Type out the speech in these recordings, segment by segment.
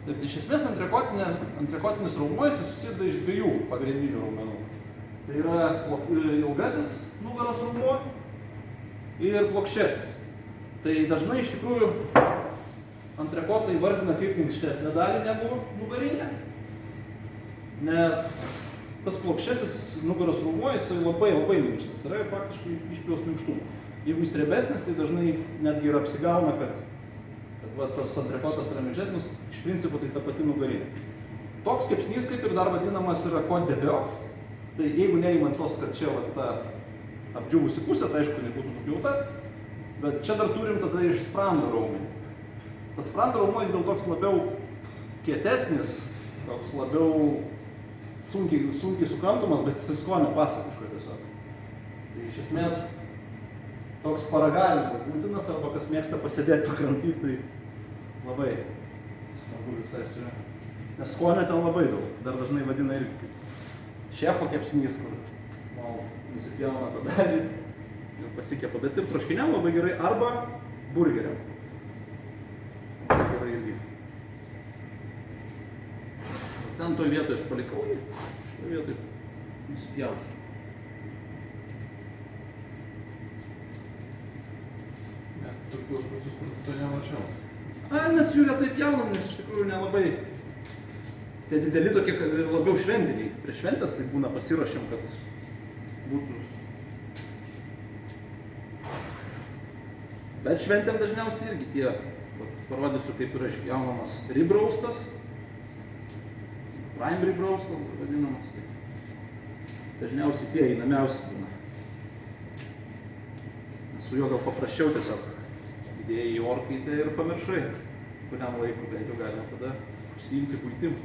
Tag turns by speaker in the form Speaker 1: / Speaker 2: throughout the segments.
Speaker 1: Taip, iš esmės antrekotinis raumuo susideda iš dviejų pagrindinių raumenų. Tai yra ilgasis nugaros raumuo ir plokščiasis. Tai dažnai iš tikrųjų antrekotą įvardina kaip minkštesnę dalį negu nugarinę, nes tas plokščiasis nugaros raumuo jisai labai minkštas yra ir praktiškai išpjaus minkštumą. Jeigu jis riebesnis, tai dažnai netgi ir apsigauna, kad tas antrekotas yra minkštesnis, iš principo tai ta pati nugarinė. Toks kepsnys kaip ir dar vadinamas yra côte de bœuf. Tai jeigu neimant tos, kad čia ta apdžiūvusi pusė, tai aišku, nebūtų nupjauta, bet čia dar turim tada iš sprando raumenį. Tas sprando raumuo jis gal toks labiau kietesnis, toks labiau sunkiai sukramtomas, bet jis skonio pasakiško tiesiog. Tai iš esmės toks paragavimo būtinas, arba kas mėgsta pasėdėti pakramtyti, tai labai smagu visai su juo. Nes skonio ten labai daug, dar dažnai vadina irgi kaip šefo kepsnys, kur nusipjauna tą dalį ir pasikepa, bet ir troškiniam labai gerai, arba burgeriam. Gerai irgi. Ten toj vietoje aš palikau jį, šitoj vietoje nusipjausiu.
Speaker 2: Nes tokių aš pasus to nemačiau.
Speaker 1: Mes jų retai pjaunam, nes iš tikrųjų nelabai. Tai dideli tokie labiau šventiniai. Prieš šventės tai būna pasiruošiam, kad būtų. Bet šventėm dažniausiai irgi tie, parodysiu kaip yra išpjaunamas rib roastas, prime rib roastas vadinamas. Dažniausiai tie einamiausi būna. Nes su juo gal paprasčiau tiesiog įdėjai į orkaitę ir pamiršai, kuriam laiku bent jau galima tada užsiimti buitim.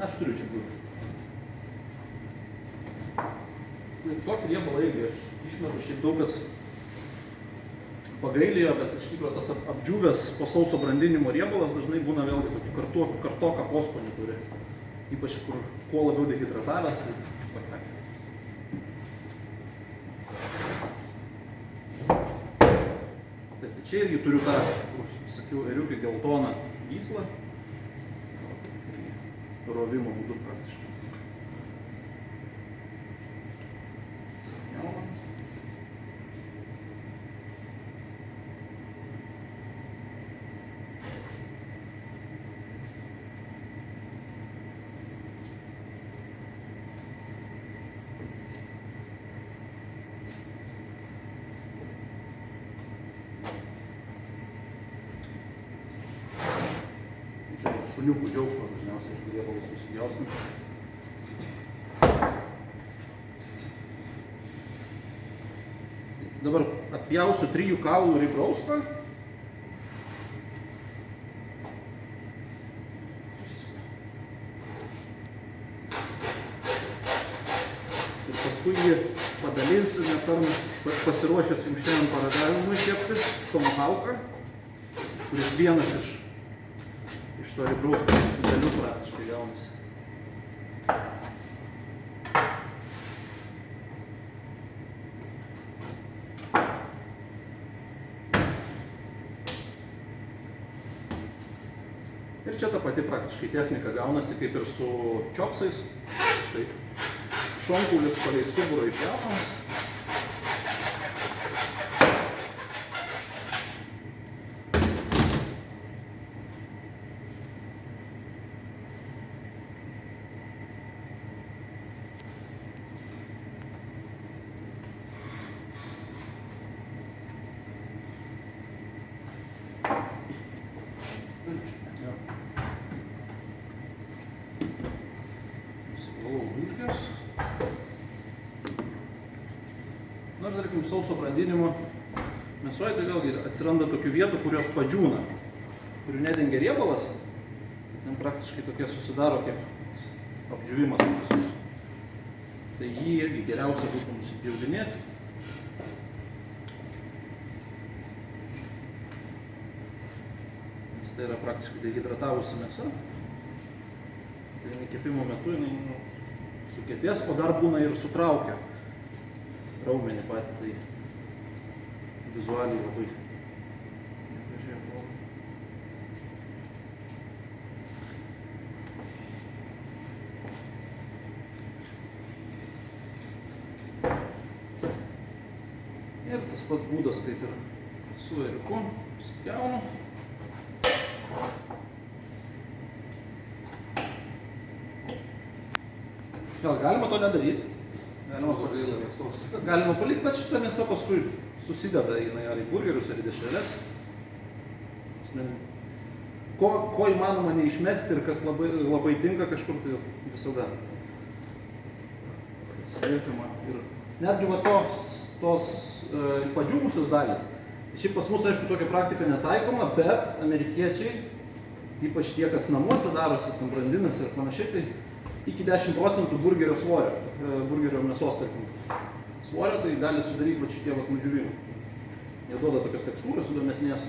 Speaker 1: Aš turiu čia būti. Tokį riebalą irgi aš išmetu, šiaip daug kas pagailėjo, bet iš tikrųjų tas apdžiūvęs po sauso brandinimo riebalas dažnai būna vėlgi tokį kartoką poskonį turi. Ypač kur kuo labiau dehidratavęs, tai pakeičiu. Taip, čia irgi turiu tą, kur sakiau, ėriukai geltoną gyslą. Rovimo būdu praktiškai. Čia šuniukų džiaugsmas dažniausiai iš riebalus susipjaustinti. Dabar atpjausiu 3 kaulų rib roastą. Ir paskui jį padalinsiu, nes Arnas pasiruošęs jums šiandien paragavimui kepti tomahawką, kuris vienas iš to rib roasto dalių praktiškai gaunasi. Ir čia ta pati praktiškai technika gaunasi kaip ir su čiopsais. Tai šonkulis palei stuburą įpjaunamas. Na ir tarkim sauso brandinimo Mėsoje tai vėlgi atsiranda tokių vietų, kurios padžiūna, kurių nedengia riebalas. Ten praktiškai tokie susidaro kaip apdžiūvimas visus. Tai jį irgi geriausia būtų nusipjaudinėti. Tai yra praktiškai dehidratavusi mėsa. Tai kepimo metu jinai sukepės, o dar būna ir sutraukia raumenį patį, tai vizualiai labai negražiai atrodo. Ir tas pats būdas kaip ir su ėriuku, supjaunu. Gal galima to nedaryti, galima palikti, bet šitą mėsą paskui susideda ar į burgerius, ar į dešreles. Ko įmanoma neišmesti ir kas labai tinka kažkur, tai visada. Ir netgi va tos padžiūvusios dalys. Šiaip pas mus, aišku, tokia praktika netaikoma, bet amerikiečiai, ypač tie, kas namuose darosi, tam brandinasi ir panašiai, tai iki 10% burgerio svorio, burgerio mėsos, tarkim, svorio, tai gali sudaryti va šitie va nudžiūvimai. Jie duoda tokios tekstūros įdomesnės.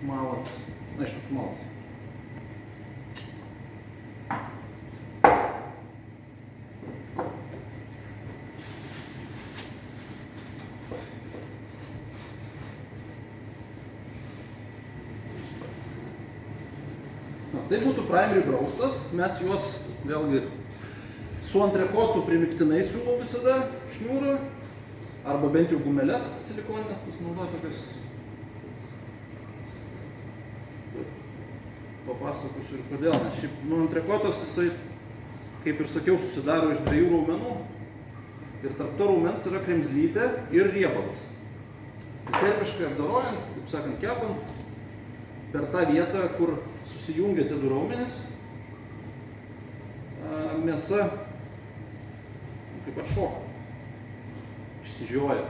Speaker 1: Malant, aišku, sumalant. Tai būtų primary braustas, mes juos vėlgi su antrekotu primiktinai siūlau visada šniūrą, arba bent jau gumeles silikoninės, tas naudoja tokias. Papasakosiu ir kodėl, nes šiaip antrekotas jisai, kaip ir sakiau, susidaro iš 2 raumenų ir tarp to raumens yra kremzlytė ir riebalas. Termiškai apdorojant, kaip sakant, kepant, per tą vietą, kur susijungia tie 2 raumenys, mėsa kaip atšoka, išsižioja.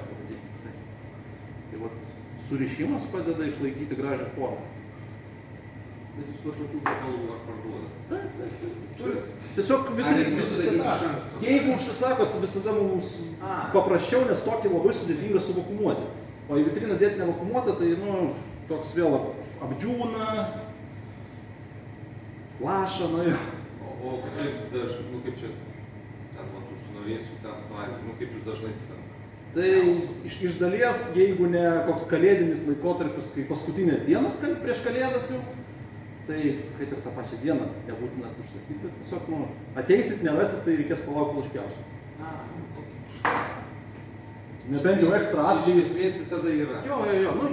Speaker 1: Tai va, surišimas padeda išlaikyti gražią formą.
Speaker 3: Bet jūs tokių patalų ar parduodat?
Speaker 1: Tiesiog jeigu užsisakot, visada mums paprasčiau, nes tokį labai sudėtinga suvakuumuoti. O į vitriną dėti nevakuumuotą, tai toks vėl apdžiūna, laša,
Speaker 3: O kaip dažnai, kaip čia, ten, užsinorėsiu ten savaitę, kaip jūs dažnai ten?
Speaker 1: Tai iš dalies, jeigu ne koks kalėdinis laikotarpis, kai paskutinės dienos prieš kalėdas jau, tai kaip ir tą pačią dieną nebūtina užsakyti, bet tiesiog, ateisit, nerasit, tai reikės palaukti, kol išpjausiu. Nebent jau ekstra atvejais.
Speaker 3: Išmės visada yra.
Speaker 1: Jo.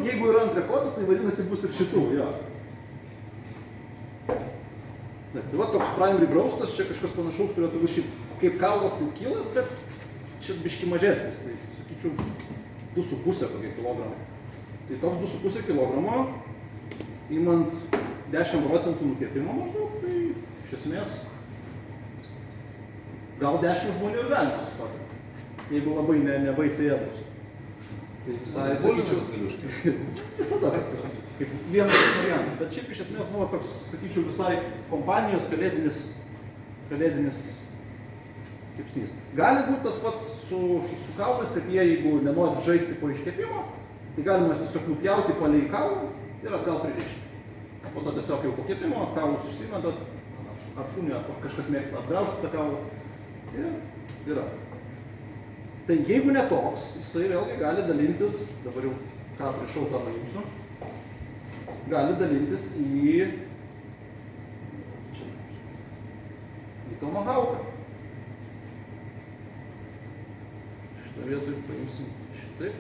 Speaker 1: Jeigu yra antrekotų, tai vadinasi bus ir šitų, jo. Tai va toks primary braustas, čia kažkas panašaus turėtų būti kaip kaulas, tai kilas, bet čia biški mažesnis, tai sakyčiau 2,5 kokie kilogramai. Tai toks 2,5 kilogramo, imant 10% nukepimo maždaug, tai iš esmės gal 10 žmonių ir galima sutokti, jeigu labai nebaisiai ėdaš. Tai visai, sakyčiau, visada tas yra, kaip vienas variantas, bet šiaip iš esmės, toks, sakyčiau, visai kompanijos kalėdinis kepsnys. Gali būti tas pats su kaulais, kad jie, jeigu nenori žaisti po iškepimo, tai galima tiesiog nupjauti palei kaulą ir atgal pririšti. Po to tiesiog jau po kepimo kaulus išsimetat, ar šunį, ar kažkas mėgsta apgraužti tą kaulą. Ir yra. Tai jeigu ne toks, jisai vėlgi gali dalintis, dabar jau ką priešau tą nuimsiu, gali dalintis į tomahawką. Šitą vietoj paimsim šitaip.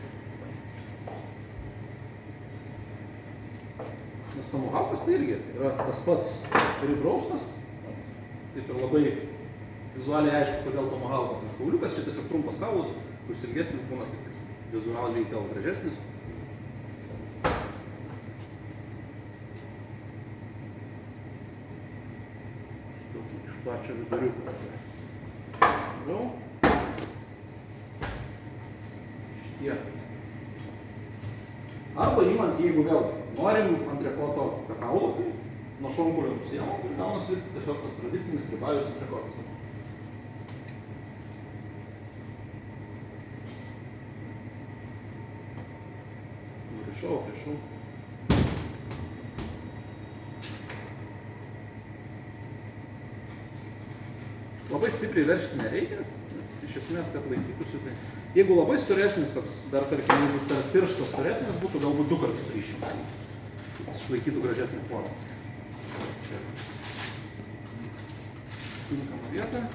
Speaker 1: Nes tomahawkas tai irgi yra tas pats ribraustas, kaip ir labai vizualiai aišku, kodėl tomahawkas, nes kauliukas čia tiesiog trumpas kaulas, kuris ilgesnis būna, kaip vizualiai gal gražesnis. Iš pačio viduriuko. Toliau. Arba imant, jeigu vėl norim antrekoto kakaulo, tai nuo šonkulio nusiemam ir gaunasi tiesiog tas tradicinis ribajus antrekotas. Prišau. Labai stipriai veržti nereikia, iš esmės, kad laikytųsi. Tai jeigu labai storesnis toks, dar tarkim, jeigu per pirštas storesnis būtų, galbūt 2 kartus ryšim. Jis išlaikytų gražesnę formą. Tinkama vieta.